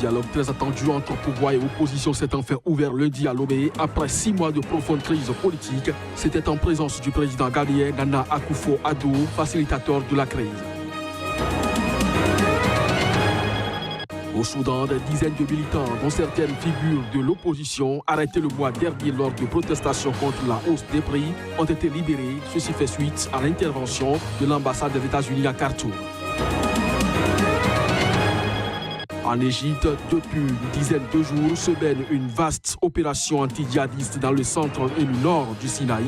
dialogue très attendu entre pouvoir et opposition s'est enfin ouvert lundi à Lomé. Après 6 mois de profonde crise politique, c'était en présence du président ghanéen Nana Akufo-Addo, facilitateur de la crise. Au Soudan, des dizaines de militants, dont certaines figures de l'opposition, arrêtés le mois dernier lors de protestations contre la hausse des prix, ont été libérés. Ceci fait suite à l'intervention de l'ambassade des États-Unis à Khartoum. En Égypte, depuis une dizaine de jours, se mène une vaste opération anti-djihadiste dans le centre et le nord du Sinaï.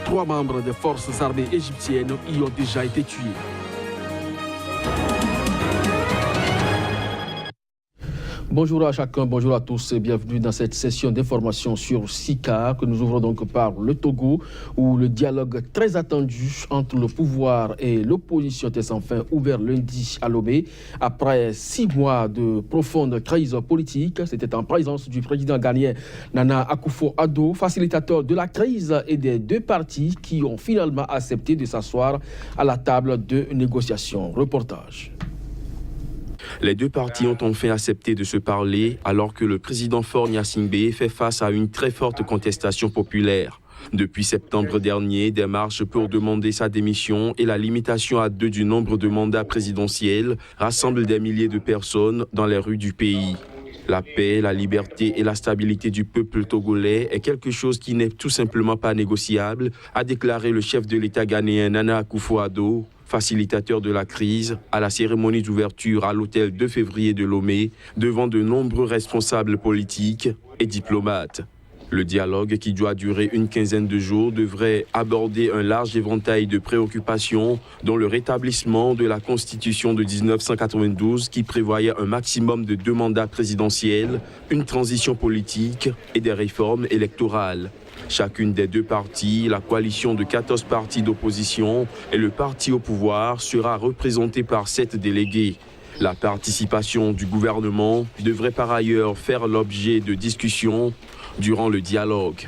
3 membres des forces armées égyptiennes y ont déjà été tués. Bonjour à chacun, bonjour à tous et bienvenue dans cette session d'information sur SICA que nous ouvrons donc par le Togo où le dialogue très attendu entre le pouvoir et l'opposition est enfin ouvert lundi à Lomé. Après 6 mois de profonde crise politique, c'était en présence du président ghanéen Nana Akufo-Addo, facilitateur de la crise et des 2 parties qui ont finalement accepté de s'asseoir à la table de négociation. Reportage. Les 2 parties ont enfin accepté de se parler alors que le président Faure Gnassingbé fait face à une très forte contestation populaire. Depuis septembre dernier, des marches pour demander sa démission et la limitation à 2 du nombre de mandats présidentiels rassemblent des milliers de personnes dans les rues du pays. La paix, la liberté et la stabilité du peuple togolais est quelque chose qui n'est tout simplement pas négociable, a déclaré le chef de l'État ghanéen Nana Akufo-Addo, facilitateur de la crise, à la cérémonie d'ouverture à l'hôtel 2 février de Lomé, devant de nombreux responsables politiques et diplomates. Le dialogue, qui doit durer une quinzaine de jours, devrait aborder un large éventail de préoccupations, dont le rétablissement de la Constitution de 1992 qui prévoyait un maximum de 2 mandats présidentiels, une transition politique et des réformes électorales. Chacune des 2 parties, la coalition de 14 partis d'opposition et le parti au pouvoir, sera représentée par 7 délégués. La participation du gouvernement devrait par ailleurs faire l'objet de discussions durant le dialogue.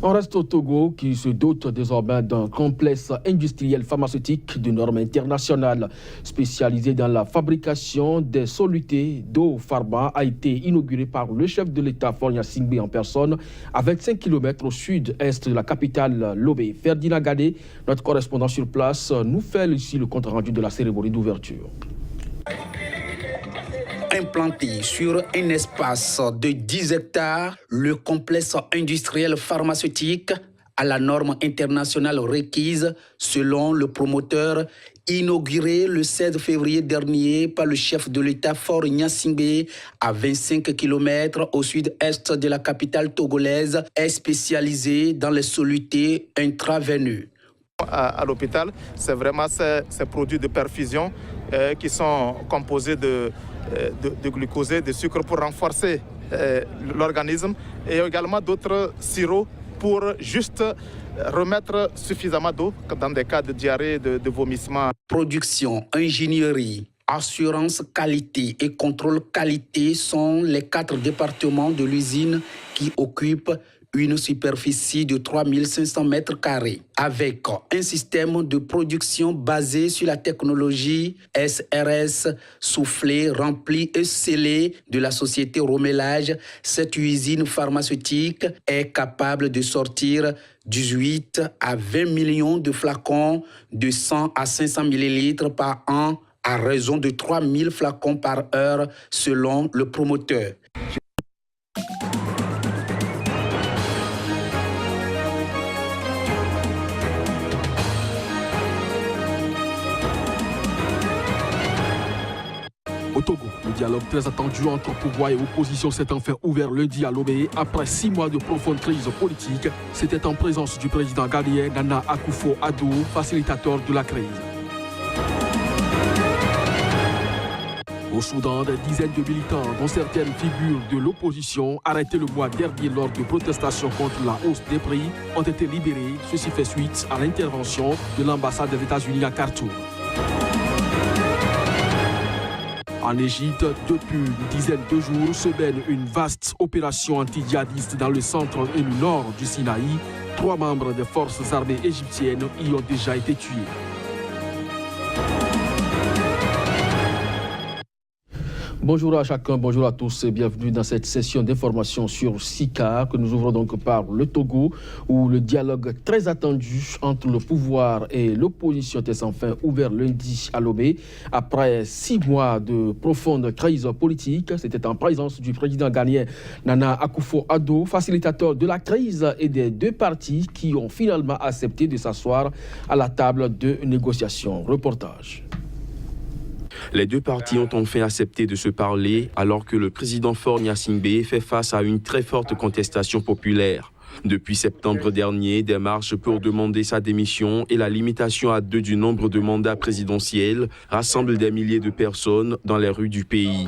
On reste au Togo qui se dote désormais d'un complexe industriel pharmaceutique de normes internationales spécialisé dans la fabrication des solutés d'eau pharma a été inauguré par le chef de l'État Faure Gnassingbé en personne à 25 km au sud-est de la capitale Lomé. Ferdinand Gadé, notre correspondant sur place, nous fait ici le compte-rendu de la cérémonie d'ouverture. Implanté sur un espace de 10 hectares, le complexe industriel pharmaceutique à la norme internationale requise selon le promoteur, inauguré le 16 février dernier par le chef de l'État Faure Gnassingbé à 25 km au sud-est de la capitale togolaise, est spécialisé dans les solutés intraveineuses. À l'hôpital, c'est vraiment ces produits de perfusion qui sont composés de glucosé, de sucre pour renforcer l'organisme et également d'autres sirops pour juste remettre suffisamment d'eau dans des cas de diarrhée, de vomissement. Production, ingénierie, assurance qualité et contrôle qualité sont les 4 départements de l'usine qui occupent une superficie de 3500 mètres carrés, avec un système de production basé sur la technologie SRS soufflé, rempli et scellé de la société Romélage. Cette usine pharmaceutique est capable de sortir 18 à 20 millions de flacons de 100 à 500 millilitres par an à raison de 3000 flacons par heure selon le promoteur. Au Togo, le dialogue très attendu entre pouvoir et opposition s'est enfin ouvert lundi à Lomé. Après 6 mois de profonde crise politique, c'était en présence du président ghanéen Nana Akufo-Addo, facilitateur de la crise. Au Soudan, des dizaines de militants, dont certaines figures de l'opposition, arrêtés le mois dernier lors de protestations contre la hausse des prix, ont été libérés. Ceci fait suite à l'intervention de l'ambassade des États-Unis à Khartoum. En Égypte, depuis une dizaine de jours, se mène une vaste opération anti-djihadiste dans le centre et le nord du Sinaï. 3 membres des forces armées égyptiennes y ont déjà été tués. Bonjour à chacun, bonjour à tous et bienvenue dans cette session d'information sur SICAR que nous ouvrons donc par le Togo où le dialogue très attendu entre le pouvoir et l'opposition était enfin ouvert lundi à Lomé. Après 6 mois de profonde crise politique, c'était en présence du président ghanéen Nana Akufo-Addo, facilitateur de la crise et des deux partis qui ont finalement accepté de s'asseoir à la table de négociation. Reportage. Les deux parties ont enfin accepté de se parler alors que le président Faure Gnassingbé fait face à une très forte contestation populaire. Depuis septembre dernier, des marches pour demander sa démission et la limitation à 2 du nombre de mandats présidentiels rassemblent des milliers de personnes dans les rues du pays.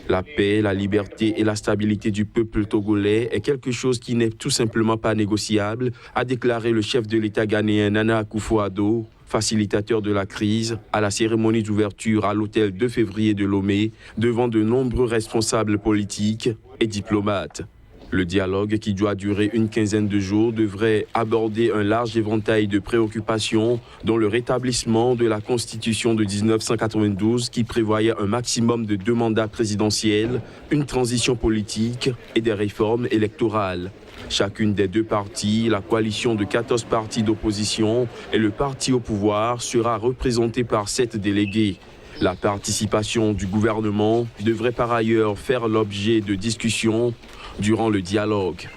La paix, la liberté et la stabilité du peuple togolais est quelque chose qui n'est tout simplement pas négociable, a déclaré le chef de l'État ghanéen Nana Akufo-Addo, facilitateur de la crise, à la cérémonie d'ouverture à l'hôtel 2 février de Lomé, devant de nombreux responsables politiques et diplomates. Le dialogue, qui doit durer une quinzaine de jours, devrait aborder un large éventail de préoccupations, dont le rétablissement de la Constitution de 1992 qui prévoyait un maximum de 2 mandats présidentiels, une transition politique et des réformes électorales. Chacune des deux parties, la coalition de 14 partis d'opposition et le parti au pouvoir, sera représentée par 7 délégués. La participation du gouvernement devrait par ailleurs faire l'objet de discussions durant le dialogue.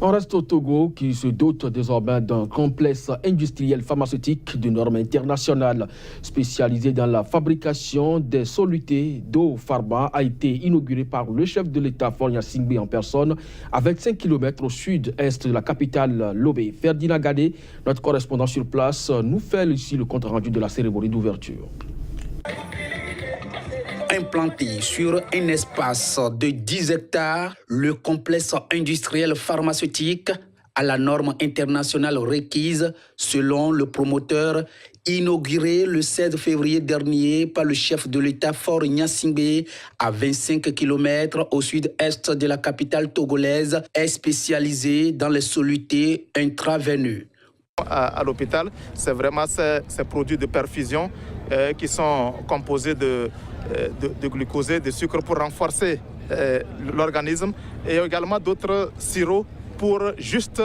On reste au Togo qui se dote désormais d'un complexe industriel pharmaceutique de normes internationales spécialisé dans la fabrication des solutés d'eau pharma a été inauguré par le chef de l'État Faure Gnassingbé en personne à 25 km au sud-est de la capitale Lomé. Ferdinand Gadé, notre correspondant sur place, nous fait ici le compte-rendu de la cérémonie d'ouverture. Implanté sur un espace de 10 hectares, le complexe industriel pharmaceutique à la norme internationale requise selon le promoteur, inauguré le 16 février dernier par le chef de l'État Faure Gnassingbé à 25 km au sud-est de la capitale togolaise, est spécialisé dans les solutés intraveineuses. À l'hôpital, c'est vraiment ces produits de perfusion qui sont composés de glucosés, de sucre pour renforcer l'organisme et également d'autres sirops pour juste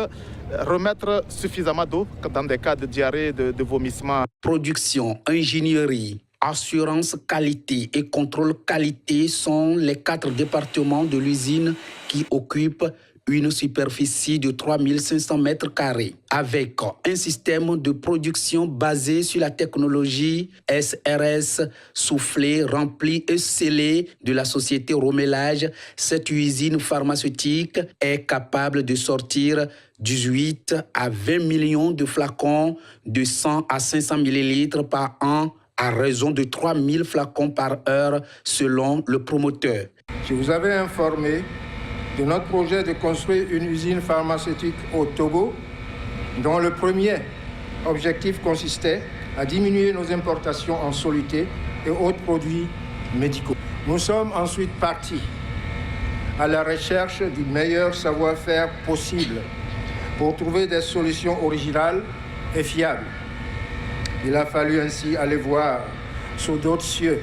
remettre suffisamment d'eau dans des cas de diarrhée, de vomissement. Production, ingénierie, assurance qualité et contrôle qualité sont les 4 départements de l'usine qui occupent une superficie de 3500 mètres carrés, avec un système de production basé sur la technologie SRS soufflé, rempli et scellé de la société Romélage. Cette usine pharmaceutique est capable de sortir 18 à 20 millions de flacons de 100 à 500 millilitres par an à raison de 3000 flacons par heure selon le promoteur. Je vous avais informé de notre projet de construire une usine pharmaceutique au Togo, dont le premier objectif consistait à diminuer nos importations en solutés et autres produits médicaux. Nous sommes ensuite partis à la recherche du meilleur savoir-faire possible pour trouver des solutions originales et fiables. Il a fallu ainsi aller voir sous d'autres cieux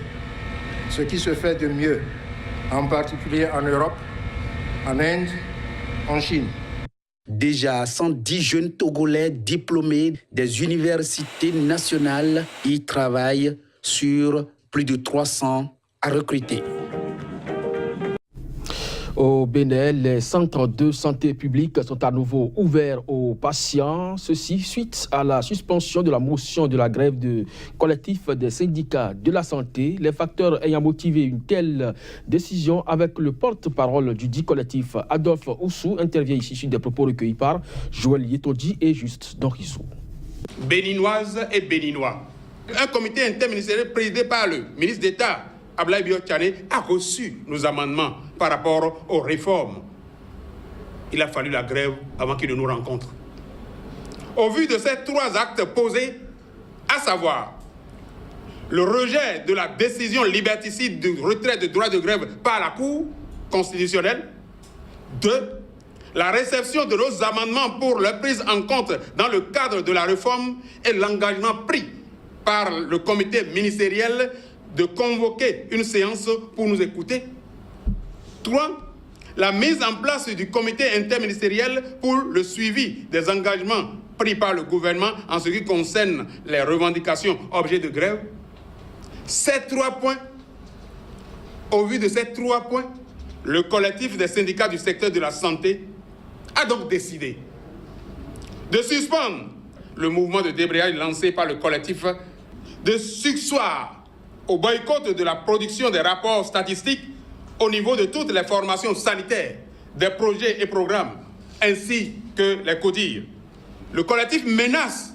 ce qui se fait de mieux, en particulier en Europe, en Inde, en Chine. Déjà 110 jeunes Togolais diplômés des universités nationales y travaillent sur plus de 300 à recruter. Au Bénin, les centres de santé publique sont à nouveau ouverts aux patients. Ceci suite à la suspension de la motion de la grève de collectif des syndicats de la santé. Les facteurs ayant motivé une telle décision avec le porte-parole du dit collectif, Adolphe Oussou, intervient ici sur des propos recueillis par Joël Yetodi et Juste Dorissou. Béninoises et Béninois, un comité interministériel présidé par le ministre d'État, Ablaye Biotchane, a reçu nos amendements par rapport aux réformes. Il a fallu la grève avant qu'il ne nous rencontre. Au vu de ces 3 actes posés, à savoir le rejet de la décision liberticide de retrait de droit de grève par la Cour constitutionnelle, 2. La réception de nos amendements pour leur prise en compte dans le cadre de la réforme et l'engagement pris par le comité ministériel de convoquer une séance pour nous écouter. 3. La mise en place du comité interministériel pour le suivi des engagements pris par le gouvernement en ce qui concerne les revendications objets de grève. Ces 3 points, au vu de ces 3 points, le collectif des syndicats du secteur de la santé a donc décidé de suspendre le mouvement de débrayage lancé par le collectif, de surseoir au boycott de la production des rapports statistiques au niveau de toutes les formations sanitaires, des projets et programmes, ainsi que les CODIR. Le collectif menace,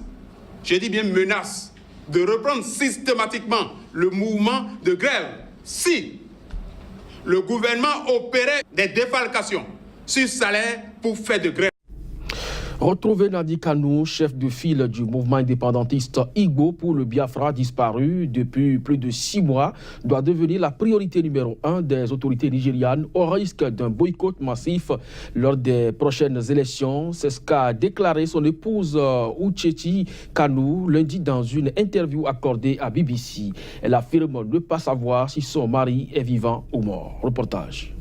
je dis bien menace, de reprendre systématiquement le mouvement de grève si le gouvernement opérait des défalcations sur salaire pour faire de grève. Retrouver Nnamdi Kanu, chef de file du mouvement indépendantiste Igbo pour le Biafra disparu depuis plus de 6 mois, doit devenir la priorité numéro 1 des autorités nigérianes au risque d'un boycott massif lors des prochaines élections. C'est ce qu'a déclaré son épouse Uchechi Kanu lundi dans une interview accordée à BBC. Elle affirme ne pas savoir si son mari est vivant ou mort. Reportage.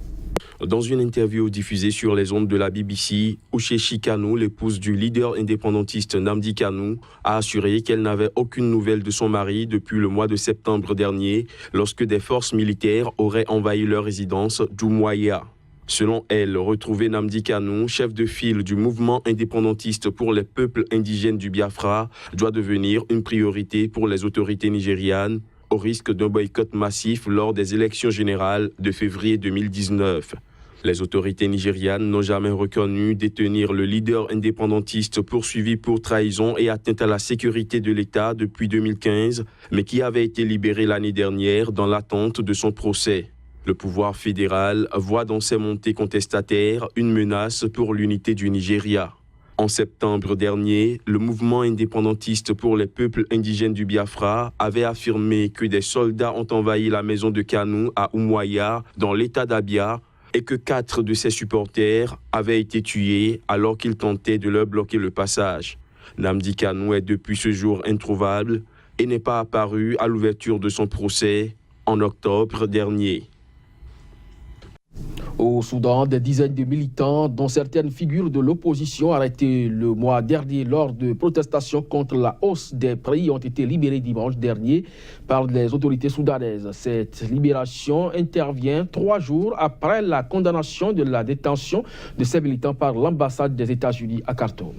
Dans une interview diffusée sur les ondes de la BBC, Uchechi Kanu, l'épouse du leader indépendantiste Nnamdi Kanu, a assuré qu'elle n'avait aucune nouvelle de son mari depuis le mois de septembre dernier, lorsque des forces militaires auraient envahi leur résidence d'Umuahia. Selon elle, retrouver Nnamdi Kanu, chef de file du mouvement indépendantiste pour les peuples indigènes du Biafra, doit devenir une priorité pour les autorités nigérianes, au risque d'un boycott massif lors des élections générales de février 2019. Les autorités nigérianes n'ont jamais reconnu détenir le leader indépendantiste poursuivi pour trahison et atteinte à la sécurité de l'État depuis 2015, mais qui avait été libéré l'année dernière dans l'attente de son procès. Le pouvoir fédéral voit dans ces montées contestataires une menace pour l'unité du Nigeria. En septembre dernier, le mouvement indépendantiste pour les peuples indigènes du Biafra avait affirmé que des soldats ont envahi la maison de Kanu à Umuahia, dans l'état d'Abia, et que 4 de ses supporters avaient été tués alors qu'ils tentaient de leur bloquer le passage. Nnamdi Kanu est depuis ce jour introuvable et n'est pas apparu à l'ouverture de son procès en octobre dernier. Au Soudan, des dizaines de militants, dont certaines figures de l'opposition arrêtées le mois dernier lors de protestations contre la hausse des prix, ont été libérés dimanche dernier par les autorités soudanaises. Cette libération intervient 3 jours après la condamnation de la détention de ces militants par l'ambassade des États-Unis à Khartoum.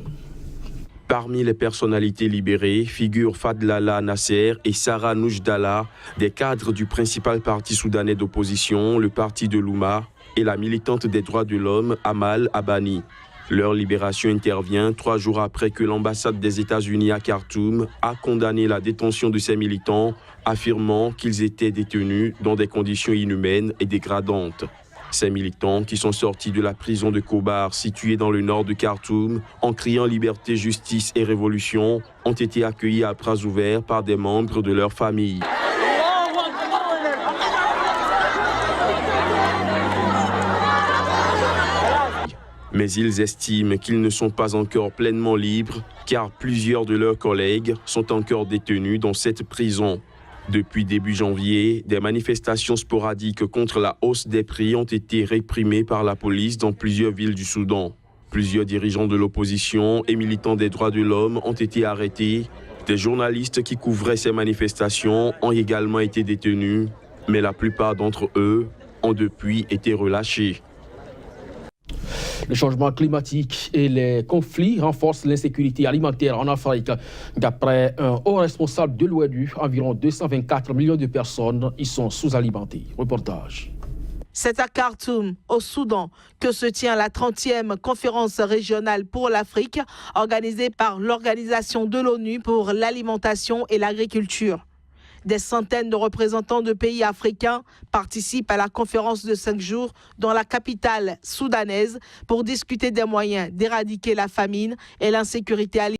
Parmi les personnalités libérées figurent Fadlala Nasser et Sarah Noujdallah, des cadres du principal parti soudanais d'opposition, le parti de l'Ouma, et la militante des droits de l'homme, Amal Abani. Leur libération intervient 3 jours après que l'ambassade des États-Unis à Khartoum a condamné la détention de ces militants, affirmant qu'ils étaient détenus dans des conditions inhumaines et dégradantes. Ces militants, qui sont sortis de la prison de Kobar, située dans le nord de Khartoum, en criant liberté, justice et révolution, ont été accueillis à bras ouverts par des membres de leur famille. Mais ils estiment qu'ils ne sont pas encore pleinement libres, car plusieurs de leurs collègues sont encore détenus dans cette prison. Depuis début janvier, des manifestations sporadiques contre la hausse des prix ont été réprimées par la police dans plusieurs villes du Soudan. Plusieurs dirigeants de l'opposition et militants des droits de l'homme ont été arrêtés. Des journalistes qui couvraient ces manifestations ont également été détenus, mais la plupart d'entre eux ont depuis été relâchés. Le changement climatique et les conflits renforcent l'insécurité alimentaire en Afrique. D'après un haut responsable de l'ONU, environ 224 millions de personnes y sont sous-alimentées. Reportage. C'est à Khartoum, au Soudan, que se tient la 30e conférence régionale pour l'Afrique, organisée par l'Organisation de l'ONU pour l'alimentation et l'agriculture. Des centaines de représentants de pays africains participent à la conférence de 5 jours dans la capitale soudanaise pour discuter des moyens d'éradiquer la famine et l'insécurité alimentaire.